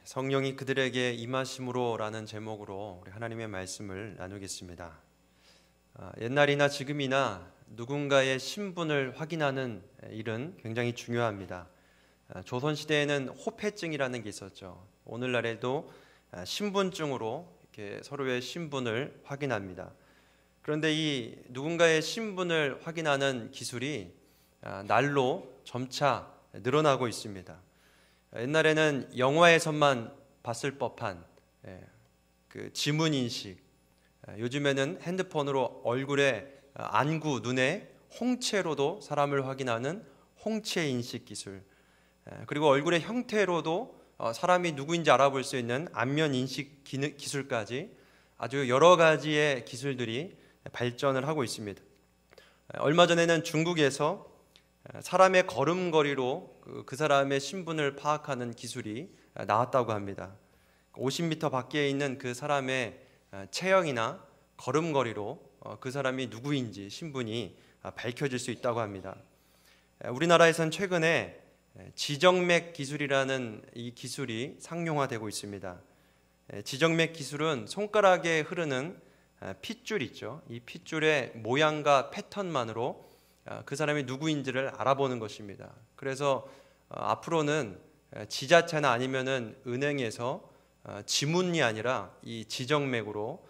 성령이 그들에게 임하심으로라는 제목으로 우리 하나님의 말씀을 나누겠습니다. 옛날이나 지금이나 누군가의 신분을 확인하는 일은 굉장히 중요합니다. 조선시대에는 호패증이라는 게 있었죠. 오늘날에도 신분증으로 이렇게 서로의 신분을 확인합니다. 그런데 이 누군가의 신분을 확인하는 기술이 날로 점차 늘어나고 있습니다. 옛날에는 영화에서만 봤을 법한 그 지문 인식, 요즘에는 핸드폰으로 얼굴에 안구, 눈에 홍채로도 사람을 확인하는 홍채 인식 기술, 그리고 얼굴의 형태로도 사람이 누구인지 알아볼 수 있는 안면 인식 기술까지 아주 여러 가지의 기술들이 발전을 하고 있습니다. 얼마 전에는 중국에서 사람의 걸음걸이로 그 사람의 신분을 파악하는 기술이 나왔다고 합니다. 50m 밖에 있는 그 사람의 체형이나 걸음걸이로 그 사람이 누구인지 신분이 밝혀질 수 있다고 합니다. 우리나라에선 최근에 지정맥 기술이라는 이 기술이 상용화되고 있습니다. 지정맥 기술은 손가락에 흐르는 핏줄 있죠. 이 핏줄의 모양과 패턴만으로 그 사람이 누구인지를 알아보는 것입니다. 그래서 앞으로는 지자체나 아니면은 은행에서 지문이 아니라 이 지정맥으로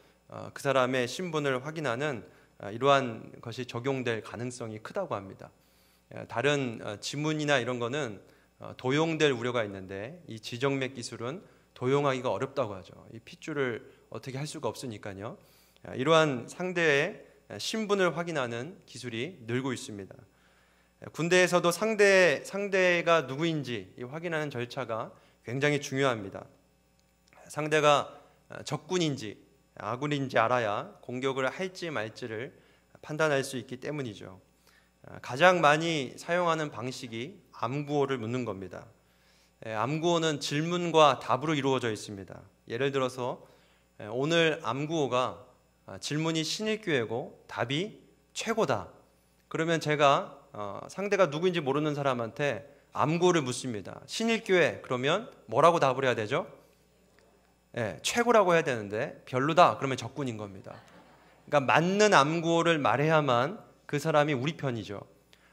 그 사람의 신분을 확인하는 이러한 것이 적용될 가능성이 크다고 합니다. 다른 지문이나 이런 거는 도용될 우려가 있는데 이 지정맥 기술은 도용하기가 어렵다고 하죠. 이 핏줄을 어떻게 할 수가 없으니까요. 이러한 상대의 신분을 확인하는 기술이 늘고 있습니다. 군대에서도 상대가 누구인지 확인하는 절차가 굉장히 중요합니다. 상대가 적군인지 아군인지 알아야 공격을 할지 말지를 판단할 수 있기 때문이죠. 가장 많이 사용하는 방식이 암구호를 묻는 겁니다. 암구호는 질문과 답으로 이루어져 있습니다. 예를 들어서 오늘 암구호가 질문이 신일교회고 답이 최고다. 그러면 제가 상대가 누구인지 모르는 사람한테 암구호를 묻습니다. 신일교회, 그러면 뭐라고 답을 해야 되죠? 최고라고 해야 되는데 별로다. 그러면 적군인 겁니다. 그러니까 맞는 암구호를 말해야만 그 사람이 우리 편이죠.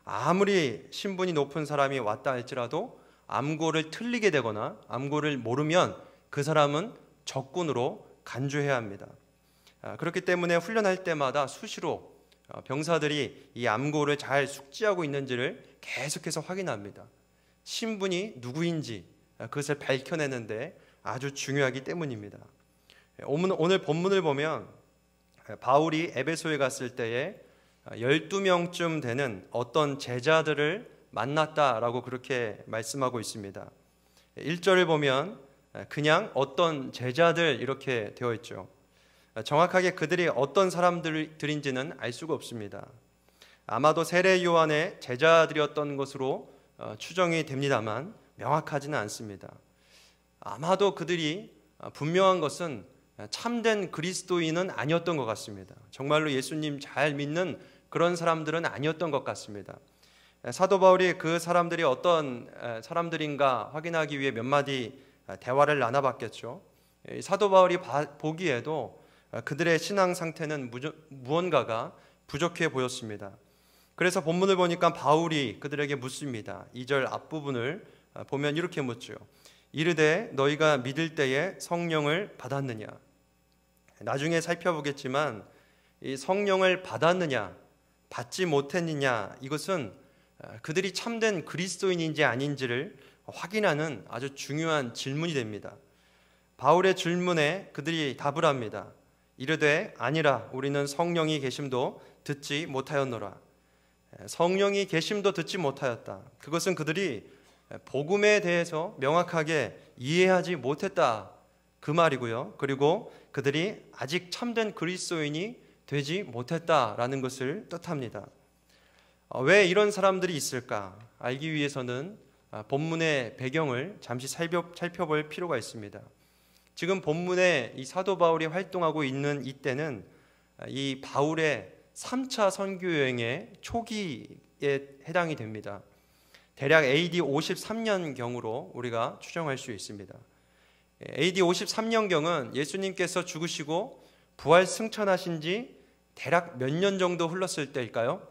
아무리 신분이 높은 사람이 왔다 할지라도 암구호를 틀리게 되거나 암구호를 모르면 그 사람은 적군으로 간주해야 합니다. 그렇기 때문에 훈련할 때마다 수시로 병사들이 이 암구호를 잘 숙지하고 있는지를 계속해서 확인합니다. 신분이 누구인지 그것을 밝혀내는데 아주 중요하기 때문입니다. 오늘 본문을 보면 바울이 에베소에 갔을 때에 12명쯤 되는 어떤 제자들을 만났다라고 그렇게 말씀하고 있습니다. 1절을 보면 그냥 어떤 제자들 이렇게 되어 있죠. 정확하게 그들이 어떤 사람들인지는 알 수가 없습니다. 아마도 세례 요한의 제자들이었던 것으로 추정이 됩니다만 명확하지는 않습니다. 아마도 그들이 분명한 것은 참된 그리스도인은 아니었던 것 같습니다. 정말로 예수님 잘 믿는 그런 사람들은 아니었던 것 같습니다. 사도 바울이 그 사람들이 어떤 사람들인가 확인하기 위해 몇 마디 대화를 나눠봤겠죠. 사도 바울이 보기에도 그들의 신앙 상태는 무언가가 부족해 보였습니다. 그래서 본문을 보니까 바울이 그들에게 묻습니다. 2절 앞부분을 보면 이렇게 묻죠. 이르되 너희가 믿을 때에 성령을 받았느냐. 나중에 살펴보겠지만 이 성령을 받았느냐 받지 못했느냐, 이것은 그들이 참된 그리스도인인지 아닌지를 확인하는 아주 중요한 질문이 됩니다. 바울의 질문에 그들이 답을 합니다. 이르되 아니라 우리는 성령이 계심도 듣지 못하였노라. 성령이 계심도 듣지 못하였다. 그것은 그들이 복음에 대해서 명확하게 이해하지 못했다, 그 말이고요. 그리고 그들이 아직 참된 그리스도인이 되지 못했다라는 것을 뜻합니다. 왜 이런 사람들이 있을까 알기 위해서는 본문의 배경을 잠시 살펴볼 필요가 있습니다. 지금 본문에 이 사도 바울이 활동하고 있는 이때는 이 바울의 3차 선교 여행의 초기에 해당이 됩니다. 대략 AD 53년경으로 우리가 추정할 수 있습니다. AD 53년경은 예수님께서 죽으시고 부활 승천하신 지 대략 몇 년 정도 흘렀을 때일까요?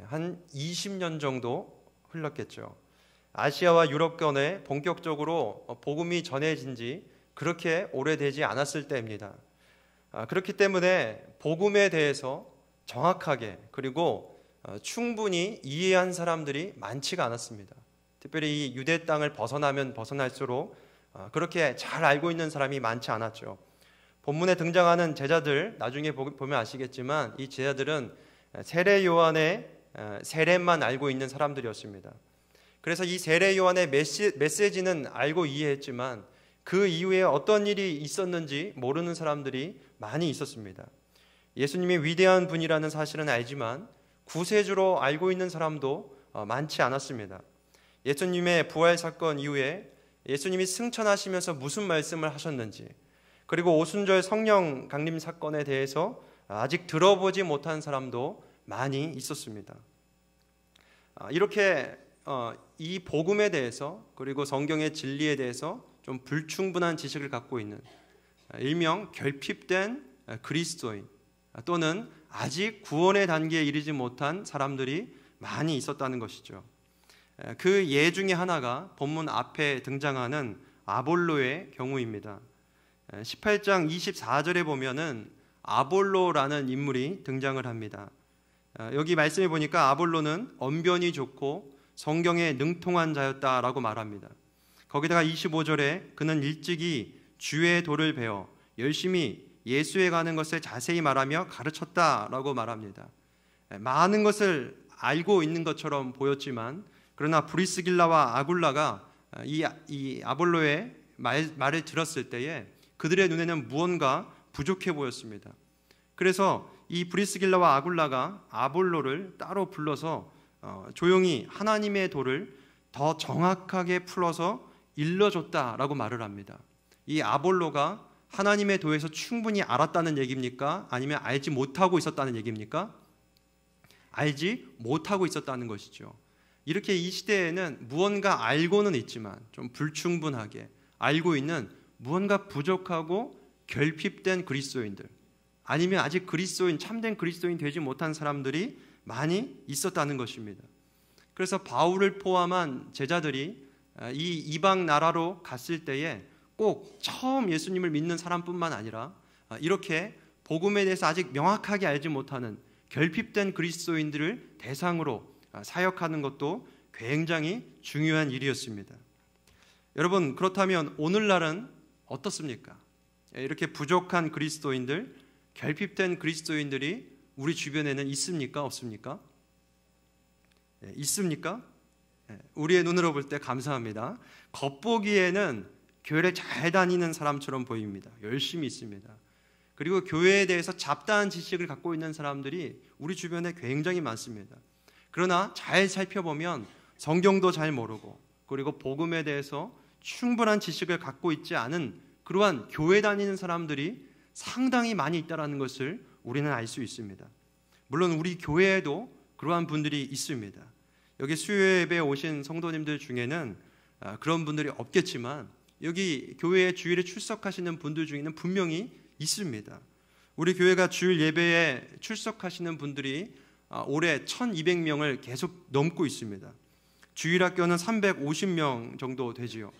한 20년 정도 흘렀겠죠. 아시아와 유럽권에 본격적으로 복음이 전해진 지 그렇게 오래되지 않았을 때입니다. 그렇기 때문에 복음에 대해서 정확하게 그리고 충분히 이해한 사람들이 많지가 않았습니다. 특별히 이 유대 땅을 벗어나면 벗어날수록 그렇게 잘 알고 있는 사람이 많지 않았죠. 본문에 등장하는 제자들, 나중에 보면 아시겠지만 이 제자들은 세례 요한의 세례만 알고 있는 사람들이었습니다. 그래서 이 세례 요한의 메시지는 알고 이해했지만 그 이후에 어떤 일이 있었는지 모르는 사람들이 많이 있었습니다. 예수님이 위대한 분이라는 사실은 알지만 구세주로 알고 있는 사람도 많지 않았습니다. 예수님의 부활 사건 이후에 예수님이 승천하시면서 무슨 말씀을 하셨는지, 그리고 오순절 성령 강림 사건에 대해서 아직 들어보지 못한 사람도 많이 있었습니다. 이렇게 이 복음에 대해서 그리고 성경의 진리에 대해서 좀 불충분한 지식을 갖고 있는 일명 결핍된 그리스도인 또는 아직 구원의 단계에 이르지 못한 사람들이 많이 있었다는 것이죠. 그 예 중에 하나가 본문 앞에 등장하는 아볼로의 경우입니다. 18장 24절에 보면은 아볼로라는 인물이 등장을 합니다. 여기 말씀해 보니까 아볼로는 언변이 좋고 성경에 능통한 자였다라고 말합니다. 거기다가 25절에 그는 일찍이 주의 도를 배워 열심히 예수에 가는 것을 자세히 말하며 가르쳤다라고 말합니다. 많은 것을 알고 있는 것처럼 보였지만 그러나 브리스길라와 아굴라가 이 아볼로의 말을 들었을 때에 그들의 눈에는 무언가 부족해 보였습니다. 그래서 이 브리스길라와 아굴라가 아볼로를 따로 불러서 조용히 하나님의 도를 더 정확하게 풀어서 일러줬다라고 말을 합니다. 이 아볼로가 하나님의 도에서 충분히 알았다는 얘기입니까? 아니면 알지 못하고 있었다는 얘기입니까? 알지 못하고 있었다는 것이죠. 이렇게 이 시대에는 무언가 알고는 있지만 좀 불충분하게 알고 있는 무언가 부족하고 결핍된 그리스도인들, 아니면 아직 그리스도인, 참된 그리스도인 되지 못한 사람들이 많이 있었다는 것입니다. 그래서 바울을 포함한 제자들이 이 이방 나라로 갔을 때에 꼭 처음 예수님을 믿는 사람뿐만 아니라 이렇게 복음에 대해서 아직 명확하게 알지 못하는 결핍된 그리스도인들을 대상으로 사역하는 것도 굉장히 중요한 일이었습니다. 여러분, 그렇다면 오늘날은 어떻습니까? 이렇게 부족한 그리스도인들, 결핍된 그리스도인들이 우리 주변에는 있습니까? 없습니까? 있습니까? 우리의 눈으로 볼 때 감사합니다. 겉보기에는 교회를 잘 다니는 사람처럼 보입니다. 열심히 있습니다. 그리고 교회에 대해서 잡다한 지식을 갖고 있는 사람들이 우리 주변에 굉장히 많습니다. 그러나 잘 살펴보면 성경도 잘 모르고 그리고 복음에 대해서 충분한 지식을 갖고 있지 않은 그러한 교회 다니는 사람들이 상당히 많이 있다는 것을 우리는 알 수 있습니다. 물론 우리 교회에도 그러한 분들이 있습니다. 여기 수요예배에 오신 성도님들 중에는 그런 분들이 없겠지만 여기 교회에 주일에 출석하시는 분들 중에는 분명히 있습니다. 우리 교회가 주일 예배에 출석하시는 분들이 올해 1200명을 계속 넘고 있습니다. 주일학교는 350명 정도 되지요.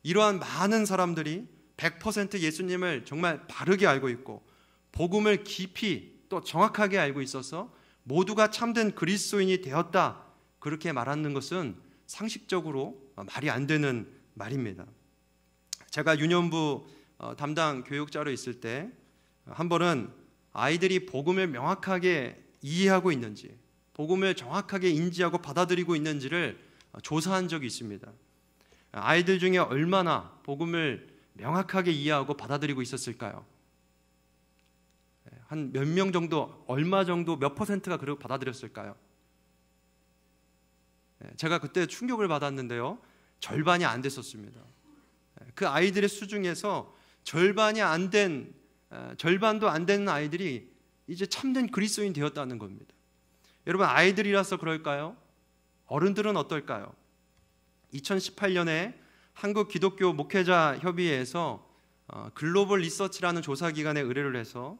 이러한 많은 사람들이 100% 예수님을 정말 바르게 알고 있고 복음을 깊이 또 정확하게 알고 있어서 모두가 참된 그리스도인이 되었다, 그렇게 말하는 것은 상식적으로 말이 안 되는 말입니다. 제가 유년부 담당 교육자로 있을 때 한 번은 아이들이 복음을 명확하게 이해하고 있는지, 복음을 정확하게 인지하고 받아들이고 있는지를 조사한 적이 있습니다. 아이들 중에 얼마나 복음을 명확하게 이해하고 받아들이고 있었을까요? 한 몇 명 정도, 얼마 정도, 몇 퍼센트가 그렇게 받아들였을까요? 제가 그때 충격을 받았는데요, 절반이 안 됐었습니다. 그 아이들의 수 중에서 절반도 안 되는 아이들이 이제 참된 그리스도인 되었다는 겁니다. 여러분, 아이들이라서 그럴까요? 어른들은 어떨까요? 2018년에 한국 기독교 목회자 협의회에서 글로벌 리서치라는 조사기관에 의뢰를 해서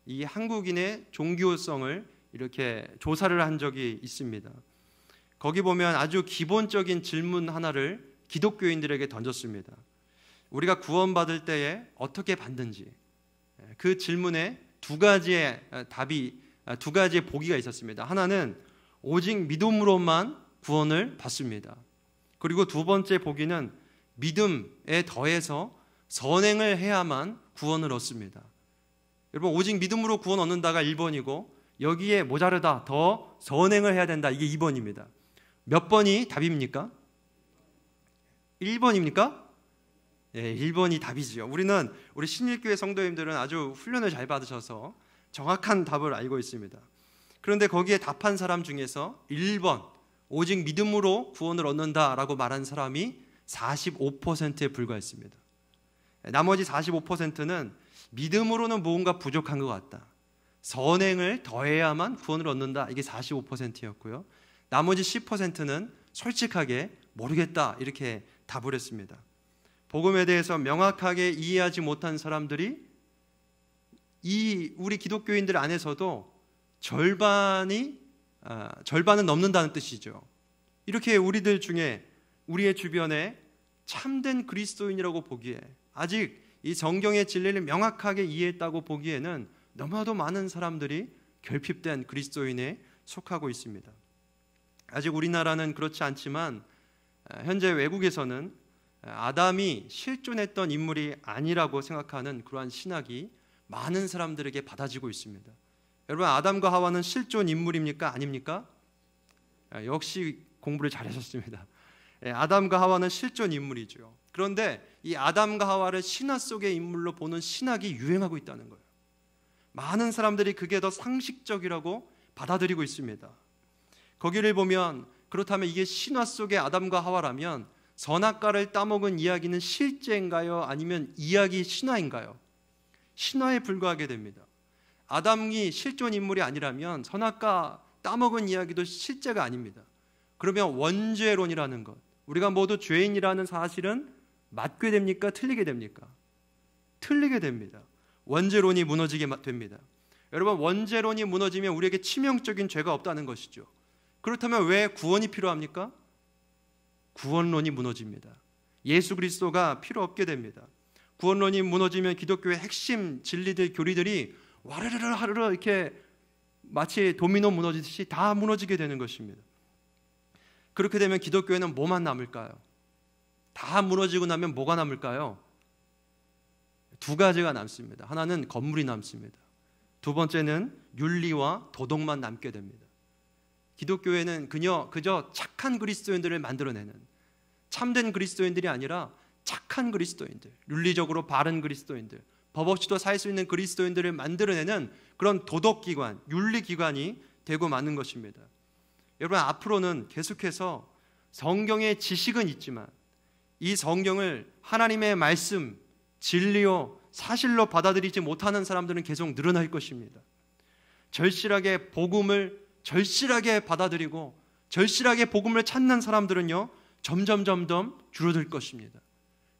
이 한국인의 종교성을 이렇게 조사를 한 적이 있습니다. 거기 보면 아주 기본적인 질문 하나를 기독교인들에게 던졌습니다. 우리가 구원받을 때에 어떻게 받는지, 그 질문에 두 가지의 보기가 있었습니다. 하나는 오직 믿음으로만 구원을 받습니다. 그리고 두 번째 보기는 믿음에 더해서 선행을 해야만 구원을 얻습니다. 여러분, 오직 믿음으로 구원 얻는다가 1번이고 여기에 모자르다, 더 선행을 해야 된다, 이게 2번입니다. 몇 번이 답입니까? 1번입니까? 예, 1번이 답이지요. 우리 신일교회 성도님들은 아주 훈련을 잘 받으셔서 정확한 답을 알고 있습니다. 그런데 거기에 답한 사람 중에서 1번, 오직 믿음으로 구원을 얻는다라고 말한 사람이 45%에 불과했습니다. 나머지 45%는 믿음으로는 뭔가 부족한 것 같다, 선행을 더해야만 구원을 얻는다, 이게 45%였고요. 나머지 10%는 솔직하게 모르겠다, 이렇게 답을 했습니다. 복음에 대해서 명확하게 이해하지 못한 사람들이 우리 기독교인들 안에서도 절반은 넘는다는 뜻이죠. 이렇게 우리들 중에, 우리의 주변에 참된 그리스도인이라고 보기에, 아직 이 성경의 진리를 명확하게 이해했다고 보기에는 너무나도 많은 사람들이 결핍된 그리스도인에 속하고 있습니다. 아직 우리나라는 그렇지 않지만 현재 외국에서는 아담이 실존했던 인물이 아니라고 생각하는 그러한 신학이 많은 사람들에게 받아지고 있습니다. 여러분, 아담과 하와는 실존 인물입니까? 아닙니까? 역시 공부를 잘하셨습니다. 아담과 하와는 실존 인물이죠. 그런데 이 아담과 하와를 신화 속의 인물로 보는 신학이 유행하고 있다는 거예요. 많은 사람들이 그게 더 상식적이라고 받아들이고 있습니다. 거기를 보면, 그렇다면 이게 신화 속의 아담과 하와라면 선악과를 따먹은 이야기는 실제인가요? 아니면 이야기 신화인가요? 신화에 불과하게 됩니다. 아담이 실존 인물이 아니라면 선악과 따먹은 이야기도 실제가 아닙니다. 그러면 원죄론이라는 것, 우리가 모두 죄인이라는 사실은 맞게 됩니까? 틀리게 됩니까? 틀리게 됩니다. 원죄론이 무너지게 됩니다. 여러분, 원죄론이 무너지면 우리에게 치명적인 죄가 없다는 것이죠. 그렇다면 왜 구원이 필요합니까? 구원론이 무너집니다. 예수 그리스도가 필요 없게 됩니다. 구원론이 무너지면 기독교의 핵심 진리들, 교리들이 와르르르 하르르 이렇게 마치 도미노 무너지듯이 다 무너지게 되는 것입니다. 그렇게 되면 기독교에는 뭐만 남을까요? 다 무너지고 나면 뭐가 남을까요? 두 가지가 남습니다. 하나는 건물이 남습니다. 두 번째는 윤리와 도덕만 남게 됩니다. 기독교회는 그저 착한 그리스도인들을 만들어내는, 참된 그리스도인들이 아니라 착한 그리스도인들, 윤리적으로 바른 그리스도인들, 법 없이도 살 수 있는 그리스도인들을 만들어내는 그런 도덕기관, 윤리기관이 되고 마는 것입니다. 여러분, 앞으로는 계속해서 성경의 지식은 있지만 이 성경을 하나님의 말씀, 진리요 사실로 받아들이지 못하는 사람들은 계속 늘어날 것입니다. 절실하게 복음을 절실하게 받아들이고 절실하게 복음을 찾는 사람들은요 점점 줄어들 것입니다.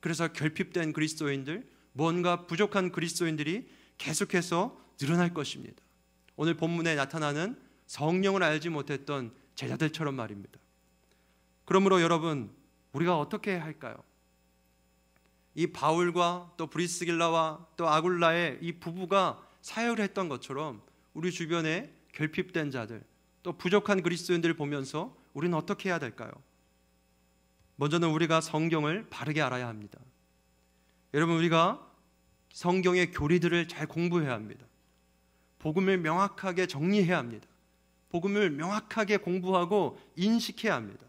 그래서 결핍된 그리스도인들, 뭔가 부족한 그리스도인들이 계속해서 늘어날 것입니다. 오늘 본문에 나타나는 성령을 알지 못했던 제자들처럼 말입니다. 그러므로 여러분, 우리가 어떻게 해야 할까요? 이 바울과 또 브리스길라와 또 아굴라의 이 부부가 사역을 했던 것처럼 우리 주변에 결핍된 자들, 또 부족한 그리스도인들을 보면서 우리는 어떻게 해야 될까요? 먼저는 우리가 성경을 바르게 알아야 합니다. 여러분, 우리가 성경의 교리들을 잘 공부해야 합니다. 복음을 명확하게 정리해야 합니다. 복음을 명확하게 공부하고 인식해야 합니다.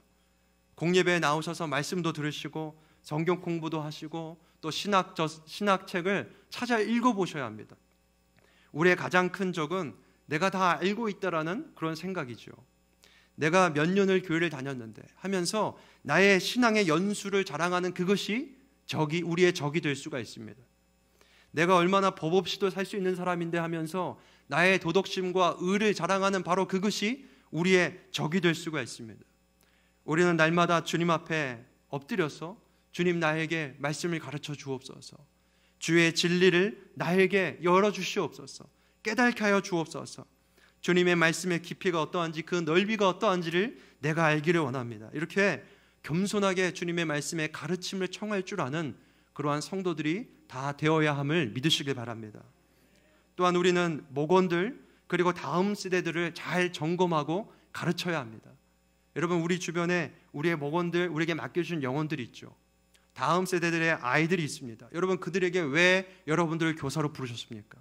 공예배에 나오셔서 말씀도 들으시고 성경 공부도 하시고 또 신학책을 찾아 읽어보셔야 합니다. 우리의 가장 큰 적은 내가 다 알고 있다라는 그런 생각이죠. 내가 몇 년을 교회를 다녔는데 하면서 나의 신앙의 연수를 자랑하는 그것이 우리의 적이 될 수가 있습니다. 내가 얼마나 법 없이도 살 수 있는 사람인데 하면서 나의 도덕심과 의를 자랑하는 바로 그것이 우리의 적이 될 수가 있습니다. 우리는 날마다 주님 앞에 엎드려서 주님 나에게 말씀을 가르쳐 주옵소서. 주의 진리를 나에게 열어주시옵소서. 깨닫게 하여 주옵소서. 주님의 말씀의 깊이가 어떠한지 그 넓이가 어떠한지를 내가 알기를 원합니다. 이렇게 겸손하게 주님의 말씀의 가르침을 청할 줄 아는 그러한 성도들이 다 되어야 함을 믿으시길 바랍니다. 또한 우리는 목원들 그리고 다음 세대들을 잘 점검하고 가르쳐야 합니다. 여러분, 우리 주변에 우리의 목원들, 우리에게 맡겨주신 영혼들이 있죠. 다음 세대들의 아이들이 있습니다. 여러분, 그들에게 왜 여러분들을 교사로 부르셨습니까?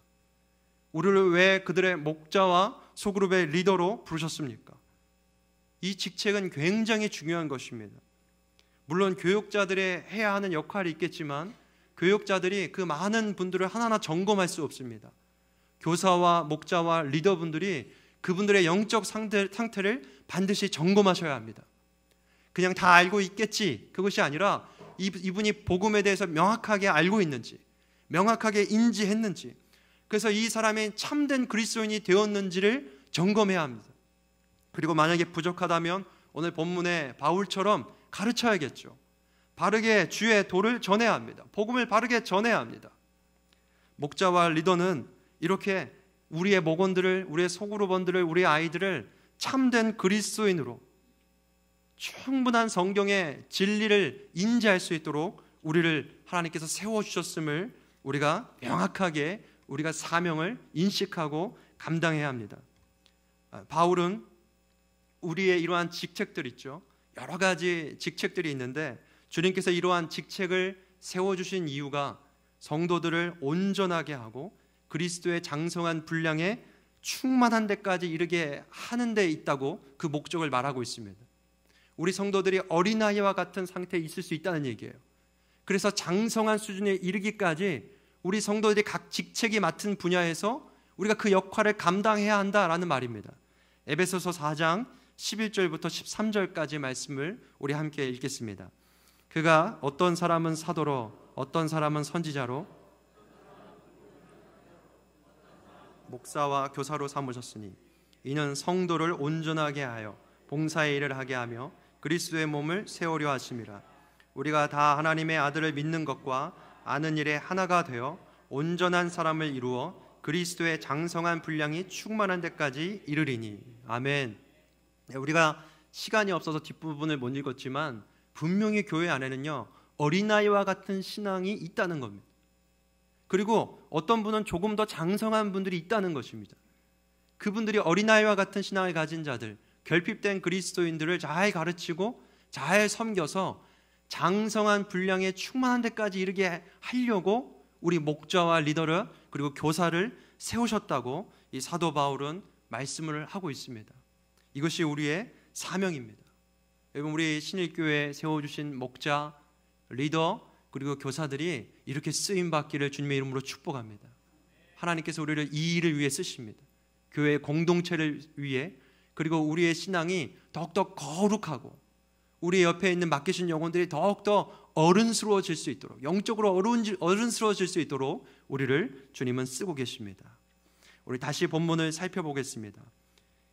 우리를 왜 그들의 목자와 소그룹의 리더로 부르셨습니까? 이 직책은 굉장히 중요한 것입니다. 물론 교육자들의 해야 하는 역할이 있겠지만 교육자들이 그 많은 분들을 하나하나 점검할 수 없습니다. 교사와 목자와 리더분들이 그분들의 영적 상태를 반드시 점검하셔야 합니다. 그냥 다 알고 있겠지, 그것이 아니라 이분이 복음에 대해서 명확하게 알고 있는지, 명확하게 인지했는지, 그래서 이 사람이 참된 그리스도인이 되었는지를 점검해야 합니다. 그리고 만약에 부족하다면 오늘 본문의 바울처럼 가르쳐야겠죠. 바르게 주의 도를 전해야 합니다. 복음을 바르게 전해야 합니다. 목자와 리더는 이렇게 우리의 목원들을, 우리의 소그룹원들을, 우리의 아이들을 참된 그리스도인으로 충분한 성경의 진리를 인지할 수 있도록 우리를 하나님께서 세워주셨음을 우리가 명확하게 우리가 사명을 인식하고 감당해야 합니다. 바울은 우리의 이러한 직책들 있죠. 여러 가지 직책들이 있는데 주님께서 이러한 직책을 세워주신 이유가 성도들을 온전하게 하고 그리스도의 장성한 분량에 충만한 데까지 이르게 하는 데 있다고 그 목적을 말하고 있습니다. 우리 성도들이 어린아이와 같은 상태에 있을 수 있다는 얘기예요. 그래서 장성한 수준에 이르기까지 우리 성도들이 각 직책이 맡은 분야에서 우리가 그 역할을 감당해야 한다라는 말입니다. 에베소서 4장 11절부터 13절까지 말씀을 우리 함께 읽겠습니다. 그가 어떤 사람은 사도로, 어떤 사람은 선지자로, 목사와 교사로 삼으셨으니 이는 성도를 온전하게 하여 봉사의 일을 하게 하며 그리스도의 몸을 세우려 하심이라. 우리가 다 하나님의 아들을 믿는 것과 아는 일에 하나가 되어 온전한 사람을 이루어 그리스도의 장성한 분량이 충만한 데까지 이르리니. 아멘. 우리가 시간이 없어서 뒷부분을 못 읽었지만 분명히 교회 안에는요 어린아이와 같은 신앙이 있다는 겁니다. 그리고 어떤 분은 조금 더 장성한 분들이 있다는 것입니다. 그분들이 어린아이와 같은 신앙을 가진 자들, 결핍된 그리스도인들을 잘 가르치고 잘 섬겨서 장성한 분량에 충만한 데까지 이르게 하려고 우리 목자와 리더를 그리고 교사를 세우셨다고 이 사도 바울은 말씀을 하고 있습니다. 이것이 우리의 사명입니다. 여러분, 우리 신일교회에 세워주신 목자, 리더 그리고 교사들이 이렇게 쓰임받기를 주님의 이름으로 축복합니다. 하나님께서 우리를 이 일을 위해 쓰십니다. 교회의 공동체를 위해, 그리고 우리의 신앙이 더욱더 거룩하고 우리 옆에 있는 맡기신 영혼들이 더욱더 어른스러워질 수 있도록, 영적으로 어른스러워질 수 있도록 우리를 주님은 쓰고 계십니다. 우리 다시 본문을 살펴보겠습니다.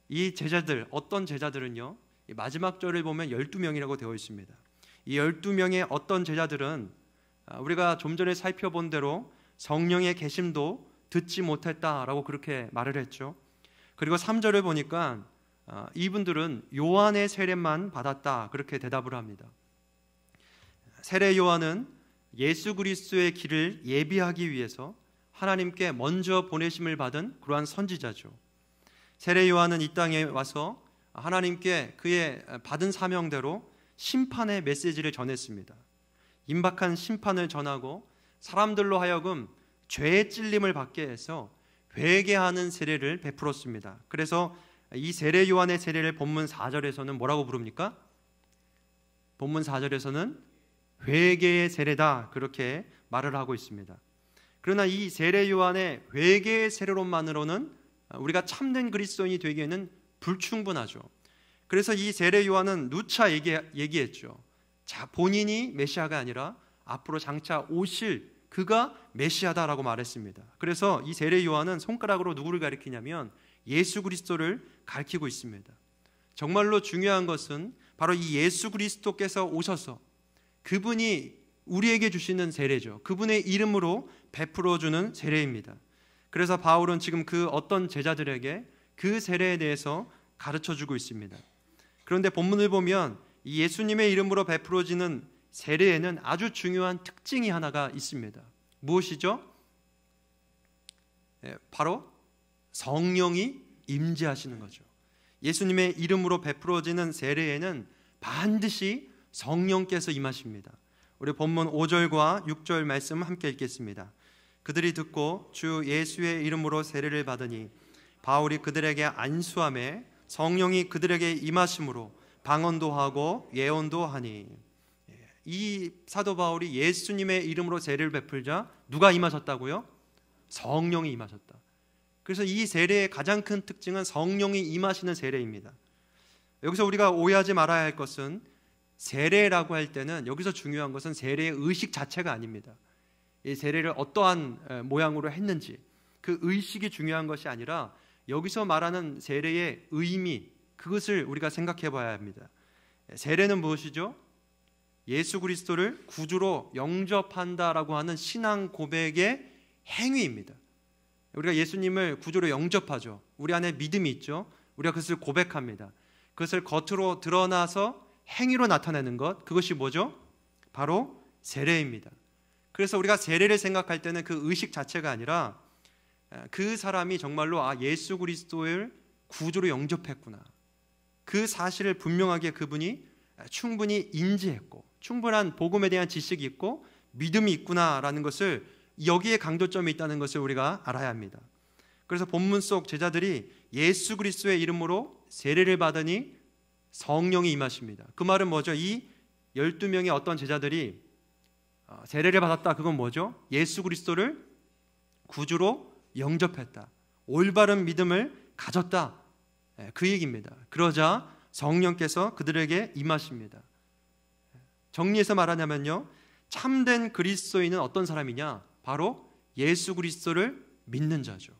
이 제자들, 어떤 제자들은요, 마지막 절을 보면 12명이라고 되어 있습니다. 이 12명의 어떤 제자들은 우리가 좀 전에 살펴본 대로 성령의 계심도 듣지 못했다라고 그렇게 말을 했죠. 그리고 3절을 보니까 이분들은 요한의 세례만 받았다 그렇게 대답을 합니다. 세례 요한은 예수 그리스도의 길을 예비하기 위해서 하나님께 먼저 보내심을 받은 그러한 선지자죠. 세례 요한은 이 땅에 와서 하나님께 그의 받은 사명대로 심판의 메시지를 전했습니다. 임박한 심판을 전하고 사람들로 하여금 죄의 찔림을 받게 해서 회개하는 세례를 베풀었습니다. 그래서 이 세례 요한의 세례를 본문 4절에서는 뭐라고 부릅니까? 본문 4절에서는 회개의 세례다 그렇게 말을 하고 있습니다. 그러나 이 세례 요한의 회개의 세례로만으로는 우리가 참된 그리스도인이 되기에는 불충분하죠. 그래서 이 세례 요한은 누차 얘기했죠. 자, 본인이 메시아가 아니라 앞으로 장차 오실 그가 메시아다라고 말했습니다. 그래서 이 세례 요한은 손가락으로 누구를 가리키냐면 예수 그리스도를 가리키고 있습니다. 정말로 중요한 것은 바로 이 예수 그리스도께서 오셔서 그분이 우리에게 주시는 세례죠. 그분의 이름으로 베풀어주는 세례입니다. 그래서 바울은 지금 그 어떤 제자들에게 그 세례에 대해서 가르쳐주고 있습니다. 그런데 본문을 보면 이 예수님의 이름으로 베풀어지는 세례에는 아주 중요한 특징이 하나가 있습니다. 무엇이죠? 바로 성령이 임재하시는 거죠. 예수님의 이름으로 베풀어지는 세례에는 반드시 성령께서 임하십니다. 우리 본문 5절과 6절 말씀 함께 읽겠습니다. 그들이 듣고 주 예수의 이름으로 세례를 받으니 바울이 그들에게 안수하매 성령이 그들에게 임하심으로 방언도 하고 예언도 하니. 이 사도 바울이 예수님의 이름으로 세례를 베풀자 누가 임하셨다고요? 성령이 임하셨다. 그래서 이 세례의 가장 큰 특징은 성령이 임하시는 세례입니다. 여기서 우리가 오해하지 말아야 할 것은 세례라고 할 때는 여기서 중요한 것은 세례의 의식 자체가 아닙니다. 이 세례를 어떠한 모양으로 했는지 그 의식이 중요한 것이 아니라 여기서 말하는 세례의 의미, 그것을 우리가 생각해 봐야 합니다. 세례는 무엇이죠? 예수 그리스도를 구주로 영접한다라고 하는 신앙 고백의 행위입니다. 우리가 예수님을 구주로 영접하죠. 우리 안에 믿음이 있죠. 우리가 그것을 고백합니다. 그것을 겉으로 드러나서 행위로 나타내는 것, 그것이 뭐죠? 바로 세례입니다. 그래서 우리가 세례를 생각할 때는 그 의식 자체가 아니라 그 사람이 정말로 예수 그리스도를 구주로 영접했구나, 그 사실을 분명하게 그분이 충분히 인지했고 충분한 복음에 대한 지식이 있고 믿음이 있구나라는 것을, 여기에 강조점이 있다는 것을 우리가 알아야 합니다. 그래서 본문 속 제자들이 예수 그리스도의 이름으로 세례를 받으니 성령이 임하십니다. 그 말은 뭐죠? 이 12명의 어떤 제자들이 세례를 받았다. 그건 뭐죠? 예수 그리스도를 구주로 영접했다, 올바른 믿음을 가졌다, 그 얘기입니다. 그러자 성령께서 그들에게 임하십니다. 정리해서 말하냐면요, 참된 그리스도인은 어떤 사람이냐? 바로 예수 그리스도를 믿는 자죠.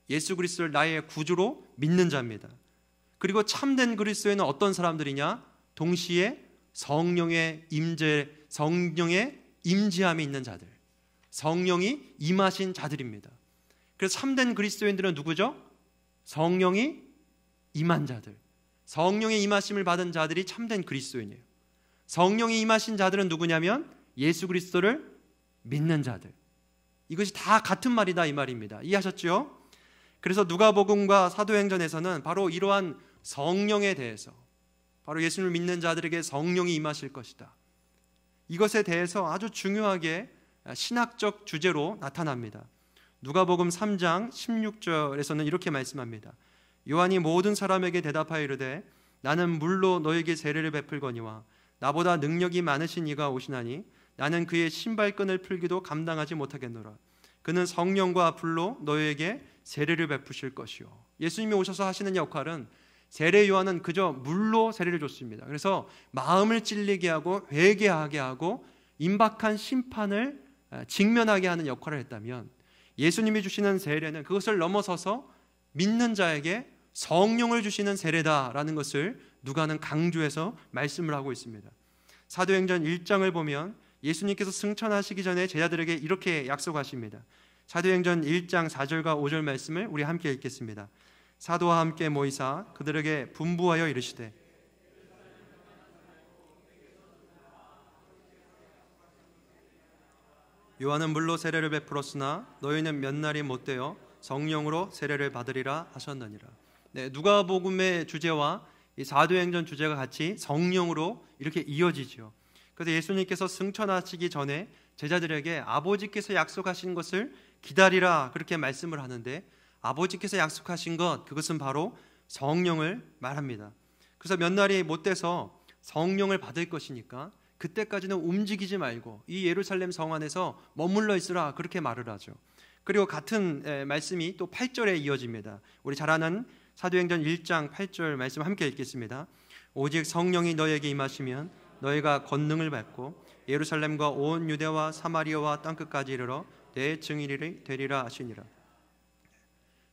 예수 그리스도를 나의 구주로 믿는 자입니다. 그리고 참된 그리스도인은 어떤 사람들이냐? 동시에 성령의 임재함이 있는 자들, 성령이 임하신 자들입니다. 그래서 참된 그리스도인들은 누구죠? 성령이 임한 자들, 성령의 임하심을 받은 자들이 참된 그리스도인이에요. 성령이 임하신 자들은 누구냐면 예수 그리스도를 믿는 자들. 이것이 다 같은 말이다, 이 말입니다. 이해하셨죠? 그래서 누가복음과 사도행전에서는 바로 이러한 성령에 대해서, 바로 예수님을 믿는 자들에게 성령이 임하실 것이다, 이것에 대해서 아주 중요하게 신학적 주제로 나타납니다. 누가복음 3장 16절에서는 이렇게 말씀합니다. 요한이 모든 사람에게 대답하여 이르되 나는 물로 너에게 세례를 베풀거니와 나보다 능력이 많으신 이가 오시나니 나는 그의 신발끈을 풀기도 감당하지 못하겠노라. 그는 성령과 불로 너에게 세례를 베푸실 것이요. 예수님이 오셔서 하시는 역할은, 세례 요한은 그저 물로 세례를 줬습니다. 그래서 마음을 찔리게 하고 회개하게 하고 임박한 심판을 직면하게 하는 역할을 했다면, 예수님이 주시는 세례는 그것을 넘어서서 믿는 자에게 성령을 주시는 세례다라는 것을 누가는 강조해서 말씀을 하고 있습니다. 사도행전 1장을 보면 예수님께서 승천하시기 전에 제자들에게 이렇게 약속하십니다. 사도행전 1장 4절과 5절 말씀을 우리 함께 읽겠습니다. 사도와 함께 모이사 그들에게 분부하여 이르시되 요한은 물로 세례를 베풀었으나 너희는 몇 날이 못되어 성령으로 세례를 받으리라 하셨느니라. 누가복음의 주제와 이 사도행전 주제가 같이 성령으로 이렇게 이어지죠. 그래서 예수님께서 승천하시기 전에 제자들에게 아버지께서 약속하신 것을 기다리라, 그렇게 말씀을 하는데, 아버지께서 약속하신 것, 그것은 바로 성령을 말합니다. 그래서 몇 날이 못 돼서 성령을 받을 것이니까 그때까지는 움직이지 말고 이 예루살렘 성 안에서 머물러 있으라, 그렇게 말을 하죠. 그리고 같은 말씀이 또 8절에 이어집니다. 우리 잘 아는 사도행전 1장 8절 말씀 함께 읽겠습니다. 오직 성령이 너에게 임하시면 너희가 권능을 받고 예루살렘과 온 유대와 사마리아와 땅끝까지 이르러 내 증인이 되리라 하시니라.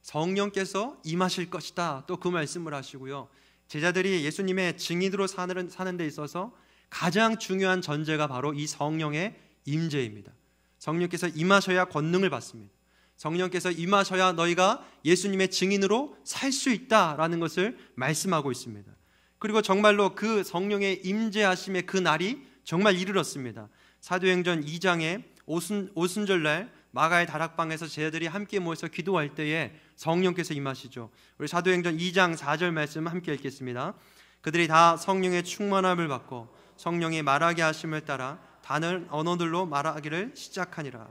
성령께서 임하실 것이다, 또 그 말씀을 하시고요. 제자들이 예수님의 증인으로 사는 데 있어서 가장 중요한 전제가 바로 이 성령의 임재입니다. 성령께서 임하셔야 권능을 받습니다. 성령께서 임하셔야 너희가 예수님의 증인으로 살 수 있다라는 것을 말씀하고 있습니다. 그리고 정말로 그 성령의 임재하심의 그 날이 정말 이르렀습니다. 사도행전 2장에 오순절날 마가의 다락방에서 제자들이 함께 모여서 기도할 때에 성령께서 임하시죠. 우리 사도행전 2장 4절 말씀 함께 읽겠습니다. 그들이 다 성령의 충만함을 받고 성령이 말하게 하심을 따라 다른 언어들로 말하기를 시작하니라.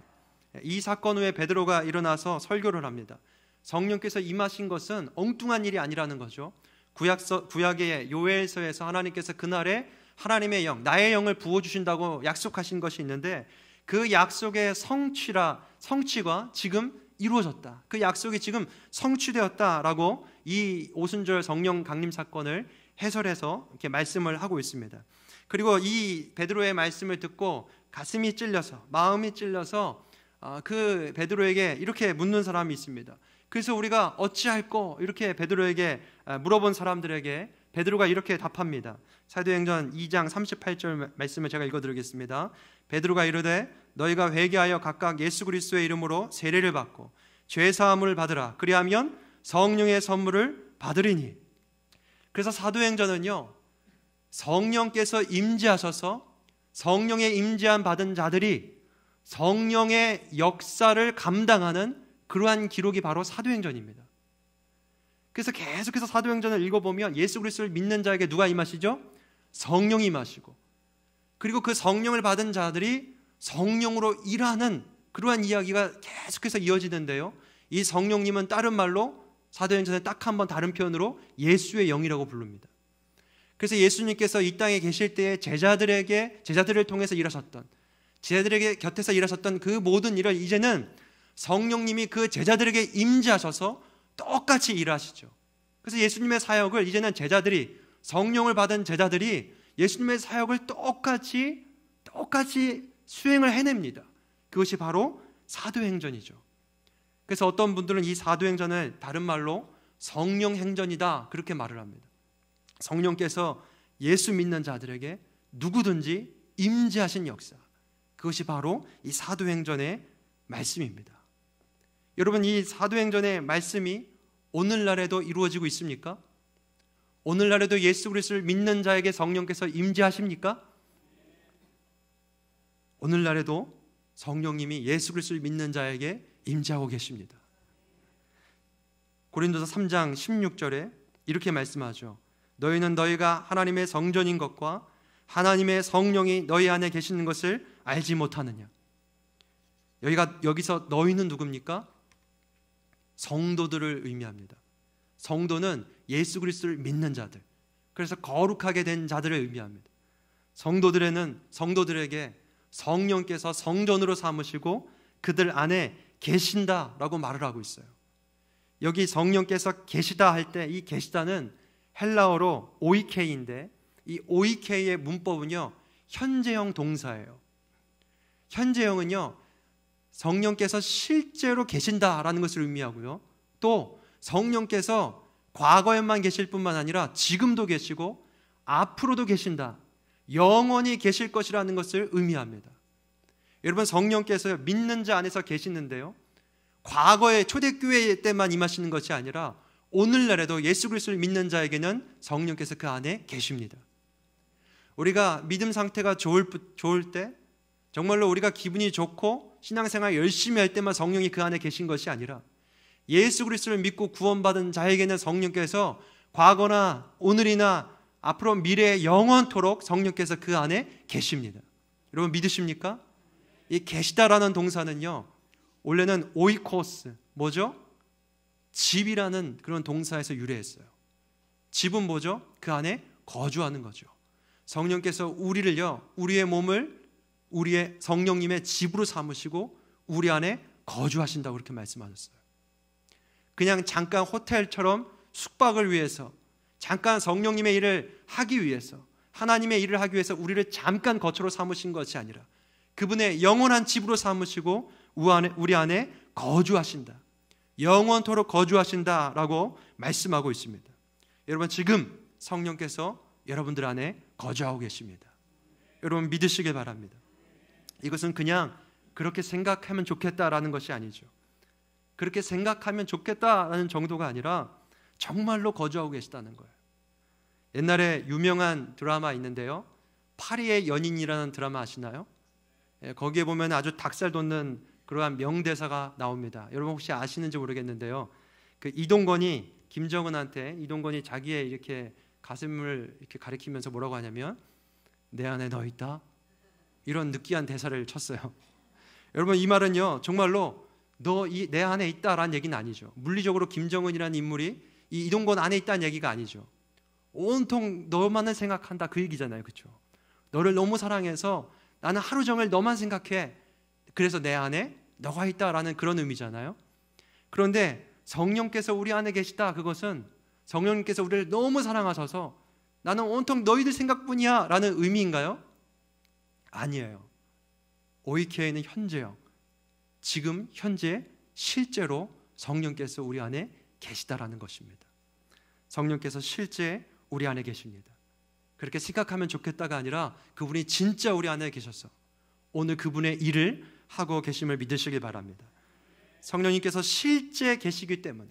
이 사건 후에 베드로가 일어나서 설교를 합니다. 성령께서 임하신 것은 엉뚱한 일이 아니라는 거죠. 구약의 요엘서에서 하나님께서 그날에 하나님의 영, 나의 영을 부어주신다고 약속하신 것이 있는데 그 약속의 성취가 지금 이루어졌다. 그 약속이 지금 성취되었다라고 이 오순절 성령 강림 사건을 해설해서 이렇게 말씀을 하고 있습니다. 그리고 이 베드로의 말씀을 듣고 가슴이 찔려서, 마음이 찔려서 그 베드로에게 이렇게 묻는 사람이 있습니다. 그래서 우리가 어찌할꼬 이렇게 베드로에게 물어본 사람들에게 베드로가 이렇게 답합니다. 사도행전 2장 38절 말씀을 제가 읽어드리겠습니다. 베드로가 이르되 너희가 회개하여 각각 예수 그리스도의 이름으로 세례를 받고 죄사함을 받으라. 그리하면 성령의 선물을 받으리니. 그래서 사도행전은요, 성령께서 임재하셔서 성령의 임재함 받은 자들이 성령의 역사를 감당하는 그러한 기록이 바로 사도행전입니다. 그래서 계속해서 사도행전을 읽어보면 예수 그리스도를 믿는 자에게 누가 임하시죠? 성령이 임하시고, 그리고 그 성령을 받은 자들이 성령으로 일하는 그러한 이야기가 계속해서 이어지는데요, 이 성령님은 다른 말로 사도행전에 딱 한 번 다른 표현으로 예수의 영이라고 부릅니다. 그래서 예수님께서 이 땅에 계실 때에 제자들을 통해서 일하셨던, 제자들에게 곁에서 일하셨던 그 모든 일을 이제는 성령님이 그 제자들에게 임재하셔서 똑같이 일하시죠. 그래서 예수님의 사역을 이제는 제자들이, 성령을 받은 제자들이 예수님의 사역을 똑같이 수행을 해냅니다. 그것이 바로 사도행전이죠. 그래서 어떤 분들은 이 사도행전을 다른 말로 성령행전이다 그렇게 말을 합니다. 성령께서 예수 믿는 자들에게 누구든지 임재하신 역사, 그것이 바로 이 사도행전의 말씀입니다. 여러분, 이 사도행전의 말씀이 오늘날에도 이루어지고 있습니까? 오늘날에도 예수 그리스도를 믿는 자에게 성령께서 임재하십니까? 오늘날에도 성령님이 예수 그리스도를 믿는 자에게 임재하고 계십니다. 고린도서 3장 16절에 이렇게 말씀하죠. 너희는 너희가 하나님의 성전인 것과 하나님의 성령이 너희 안에 계시는 것을 알지 못하느냐. 여기서 너희는 누굽니까? 성도들을 의미합니다. 성도는 예수 그리스도를 믿는 자들, 그래서 거룩하게 된 자들을 의미합니다. 성도들에게 성령께서 성전으로 삼으시고 그들 안에 계신다라고 말을 하고 있어요. 여기 성령께서 계시다 할 때 이 계시다는 헬라어로 오이케이인데, 이 오이케이의 문법은요, 현재형 동사예요. 현재형은요, 성령께서 실제로 계신다라는 것을 의미하고요, 또 성령께서 과거에만 계실 뿐만 아니라 지금도 계시고 앞으로도 계신다, 영원히 계실 것이라는 것을 의미합니다. 여러분, 성령께서 믿는 자 안에서 계시는데요, 과거의 초대교회 때만 임하시는 것이 아니라 오늘날에도 예수 그리스도를 믿는 자에게는 성령께서 그 안에 계십니다. 우리가 믿음 상태가 좋을 때, 정말로 우리가 기분이 좋고 신앙생활 열심히 할 때만 성령이 그 안에 계신 것이 아니라 예수 그리스도를 믿고 구원받은 자에게는 성령께서 과거나 오늘이나 앞으로 미래에 영원토록 성령께서 그 안에 계십니다. 여러분, 믿으십니까? 이 계시다라는 동사는요, 원래는 오이코스, 뭐죠? 집이라는 그런 동사에서 유래했어요. 집은 뭐죠? 그 안에 거주하는 거죠. 성령께서 우리의 몸을 우리의 성령님의 집으로 삼으시고 우리 안에 거주하신다고 그렇게 말씀하셨어요. 그냥 잠깐 호텔처럼 숙박을 위해서, 잠깐 성령님의 일을 하기 위해서, 하나님의 일을 하기 위해서 우리를 잠깐 거처로 삼으신 것이 아니라 그분의 영원한 집으로 삼으시고 우리 안에 거주하신다, 영원토록 거주하신다라고 말씀하고 있습니다. 여러분, 지금 성령께서 여러분들 안에 거주하고 계십니다. 여러분, 믿으시길 바랍니다. 이것은 그냥 그렇게 생각하면 좋겠다라는 것이 아니죠. 그렇게 생각하면 좋겠다라는 정도가 아니라 정말로 거주하고 계시다는 거예요. 옛날에 유명한 드라마 있는데요, 파리의 연인이라는 드라마 아시나요? 거기에 보면 아주 닭살 돋는 그러한 명대사가 나옵니다. 여러분 혹시 아시는지 모르겠는데요, 그 이동건이 김정은한테, 이동건이 자기의 이렇게 가슴을 이렇게 가리키면서 뭐라고 하냐면 내 안에 너 있다, 이런 느끼한 대사를 쳤어요. 여러분 이 말은요 정말로 너 내 안에 있다라는 얘기는 아니죠. 물리적으로 김정은이라는 인물이 이 이동건 안에 있다는 얘기가 아니죠. 온통 너만을 생각한다, 그 얘기잖아요. 그렇죠? 너를 너무 사랑해서 나는 하루 종일 너만 생각해, 그래서 내 안에 너가 있다라는 그런 의미잖아요. 그런데 성령께서 우리 안에 계시다, 그것은 성령님께서 우리를 너무 사랑하셔서 나는 온통 너희들 생각뿐이야 라는 의미인가요? 아니에요. 오이케에는 현재요, 지금 현재 실제로 성령께서 우리 안에 계시다라는 것입니다. 성령께서 실제 우리 안에 계십니다. 그렇게 생각하면 좋겠다가 아니라 그분이 진짜 우리 안에 계셔서 오늘 그분의 일을 하고 계심을 믿으시길 바랍니다. 성령님께서 실제 계시기 때문에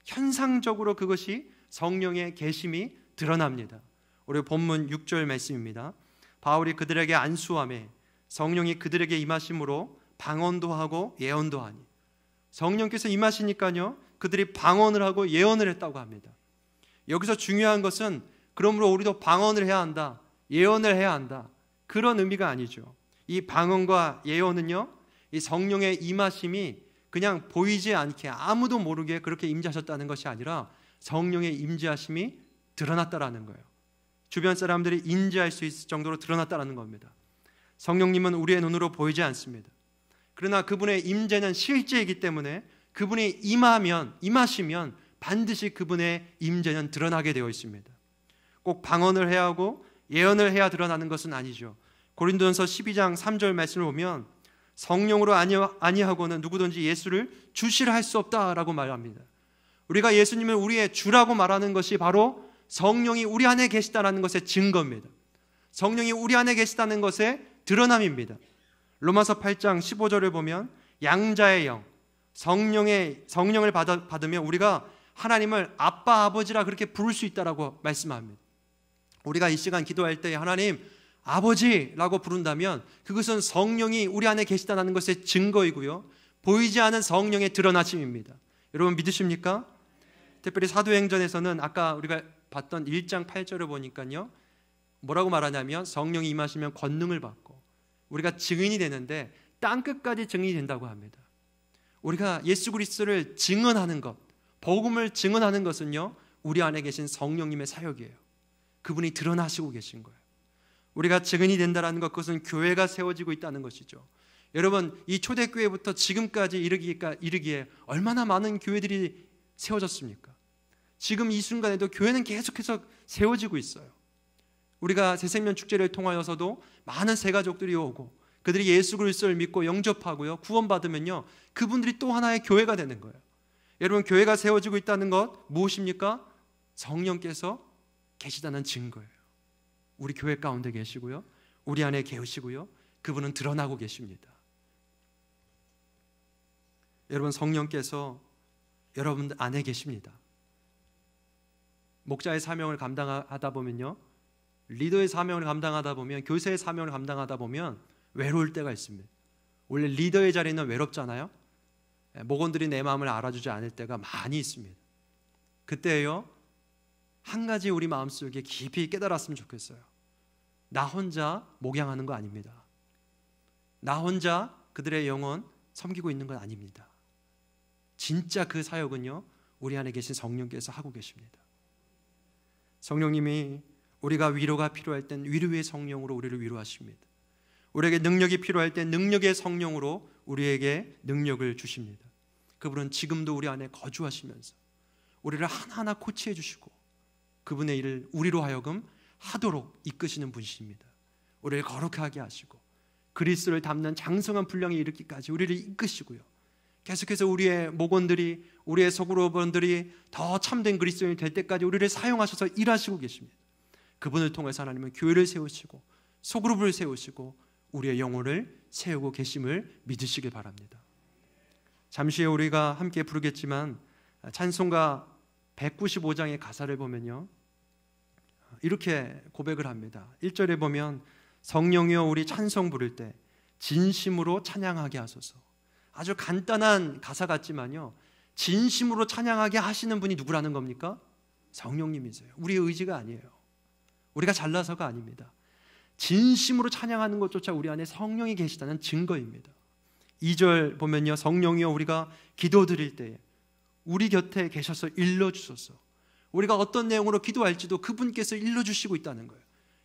현상적으로 그것이 성령의 계심이 드러납니다. 우리 본문 6절 말씀입니다. 바울이 그들에게 안수하매 성령이 그들에게 임하심으로 방언도 하고 예언도 하니. 성령께서 임하시니까요 그들이 방언을 하고 예언을 했다고 합니다. 여기서 중요한 것은 그러므로 우리도 방언을 해야 한다, 예언을 해야 한다, 그런 의미가 아니죠. 이 방언과 예언은요, 이 성령의 임하심이 그냥 보이지 않게 아무도 모르게 그렇게 임재하셨다는 것이 아니라 성령의 임재하심이 드러났다라는 거예요. 주변 사람들이 인지할 수 있을 정도로 드러났다라는 겁니다. 성령님은 우리의 눈으로 보이지 않습니다. 그러나 그분의 임재는 실제이기 때문에 그분이 임하시면 반드시 그분의 임재는 드러나게 되어 있습니다. 꼭 방언을 해야 하고 예언을 해야 드러나는 것은 아니죠. 고린도전서 12장 3절 말씀을 보면 성령으로 아니하고는 누구든지 예수를 주시라 할 수 없다라고 말합니다. 우리가 예수님을 우리의 주라고 말하는 것이 바로 성령이 우리 안에 계시다는 것의 증거입니다. 성령이 우리 안에 계시다는 것의 드러남입니다. 로마서 8장 15절을 보면 양자의 영, 성령을 받으면 우리가 하나님을 아빠 아버지라 그렇게 부를 수 있다라고 말씀합니다. 우리가 이 시간 기도할 때 하나님 아버지라고 부른다면 그것은 성령이 우리 안에 계시다는 것의 증거이고요, 보이지 않은 성령의 드러나심입니다. 여러분 믿으십니까? 특별히 사도행전에서는 아까 우리가 봤던 1장 8절을 보니까요 뭐라고 말하냐면 성령이 임하시면 권능을 받고 우리가 증인이 되는데 땅끝까지 증인이 된다고 합니다. 우리가 예수 그리스도를 증언하는 것, 복음을 증언하는 것은요 우리 안에 계신 성령님의 사역이에요. 그분이 드러나시고 계신 거예요. 우리가 증인이 된다는 것, 그것은 교회가 세워지고 있다는 것이죠. 여러분 이 초대교회부터 지금까지 이르기에 얼마나 많은 교회들이 세워졌습니까? 지금 이 순간에도 교회는 계속해서 세워지고 있어요. 우리가 새생명 축제를 통하여서도 많은 새가족들이 오고 그들이 예수 그리스도를 믿고 영접하고요 구원받으면요 그분들이 또 하나의 교회가 되는 거예요. 여러분 교회가 세워지고 있다는 것 무엇입니까? 성령께서 계시다는 증거예요. 우리 교회 가운데 계시고요, 우리 안에 계시고요, 그분은 드러나고 계십니다. 여러분 성령께서 여러분 안에 계십니다. 목자의 사명을 감당하다 보면요, 리더의 사명을 감당하다 보면, 교세의 사명을 감당하다 보면 외로울 때가 있습니다. 원래 리더의 자리는 외롭잖아요. 목원들이 내 마음을 알아주지 않을 때가 많이 있습니다. 그때요 한 가지 우리 마음속에 깊이 깨달았으면 좋겠어요. 나 혼자 목양하는 거 아닙니다. 나 혼자 그들의 영혼 섬기고 있는 건 아닙니다. 진짜 그 사역은요 우리 안에 계신 성령께서 하고 계십니다. 성령님이 우리가 위로가 필요할 땐 위로의 성령으로 우리를 위로하십니다. 우리에게 능력이 필요할 땐 능력의 성령으로 우리에게 능력을 주십니다. 그분은 지금도 우리 안에 거주하시면서 우리를 하나하나 코치해 주시고 그분의 일을 우리로 하여금 하도록 이끄시는 분이십니다. 우리를 거룩하게 하시고 그리스도를 담는 장성한 분량에 이르기까지 우리를 이끄시고요, 계속해서 우리의 목원들이, 우리의 소그룹원들이 더 참된 그리스도인이 될 때까지 우리를 사용하셔서 일하시고 계십니다. 그분을 통해서 하나님은 교회를 세우시고 소그룹을 세우시고 우리의 영혼을 세우고 계심을 믿으시길 바랍니다. 잠시 후에 우리가 함께 부르겠지만 찬송가 195장의 가사를 보면요, 이렇게 고백을 합니다. 1절에 보면 성령이여 우리 찬송 부를 때 진심으로 찬양하게 하소서. 아주 간단한 가사 같지만요, 진심으로 찬양하게 하시는 분이 누구라는 겁니까? 성령님이세요. 우리의 의지가 아니에요. 우리가 잘나서가 아닙니다. 진심으로 찬양하는 것조차 우리 안에 성령이 계시다는 증거입니다. 2절 보면요, 성령이여 우리가 기도드릴 때에 우리 곁에 계셔서 일러주소서. 우리가 어떤 내용으로 기도할지도 그분께서 일러주시고 있다는 거예요.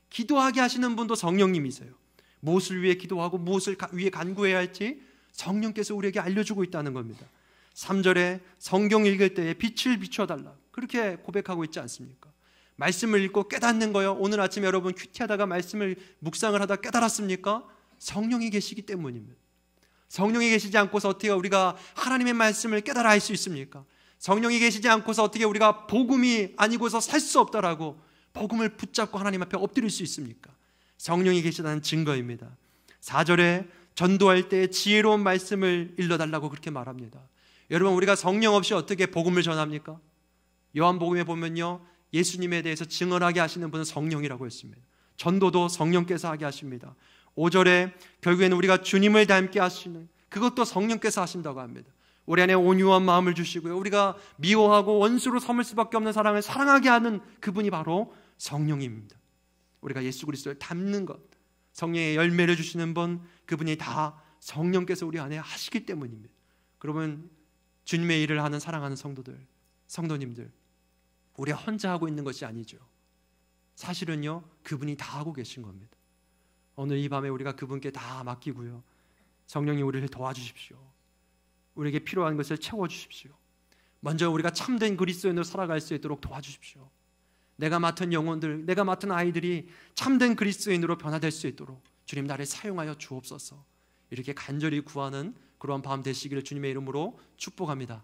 기도하게 하시는 분도 성령님이세요. 무엇을 위해 기도하고 무엇을 위해 간구해야 할지 성령께서 우리에게 알려주고 있다는 겁니다. 3절에 성경 읽을 때에 빛을 비춰달라, 그렇게 고백하고 있지 않습니까? 말씀을 읽고 깨닫는 거요. 오늘 아침 여러분 큐티하다가 말씀을 묵상을 하다 깨달았습니까? 성령이 계시기 때문입니다. 성령이 계시지 않고서 어떻게 우리가 하나님의 말씀을 깨달아 알 수 있습니까? 성령이 계시지 않고서 어떻게 우리가 복음이 아니고서 살 수 없다라고 복음을 붙잡고 하나님 앞에 엎드릴 수 있습니까? 성령이 계시다는 증거입니다. 4절에 전도할 때 지혜로운 말씀을 일러달라고 그렇게 말합니다. 여러분, 우리가 성령 없이 어떻게 복음을 전합니까? 요한복음에 보면요, 예수님에 대해서 증언하게 하시는 분은 성령이라고 했습니다. 전도도 성령께서 하게 하십니다. 5절에 결국에는 우리가 주님을 닮게 하시는, 그것도 성령께서 하신다고 합니다. 우리 안에 온유한 마음을 주시고요, 우리가 미워하고 원수로 삼을 수밖에 없는 사랑을 사랑하게 하는 그분이 바로 성령입니다. 우리가 예수 그리스도를 닮는 것, 성령의 열매를 주시는 분, 그분이 다 성령께서 우리 안에 하시기 때문입니다. 그러면 주님의 일을 하는 사랑하는 성도들, 성도님들, 우리가 혼자 하고 있는 것이 아니죠. 사실은요, 그분이 다 하고 계신 겁니다. 오늘 이 밤에 우리가 그분께 다 맡기고요, 성령님 우리를 도와주십시오. 우리에게 필요한 것을 채워주십시오. 먼저 우리가 참된 그리스도인으로 살아갈 수 있도록 도와주십시오. 내가 맡은 영혼들, 내가 맡은 아이들이 참된 그리스도인으로 변화될 수 있도록 주님 나를 사용하여 주옵소서. 이렇게 간절히 구하는 그러한 밤 되시기를 주님의 이름으로 축복합니다.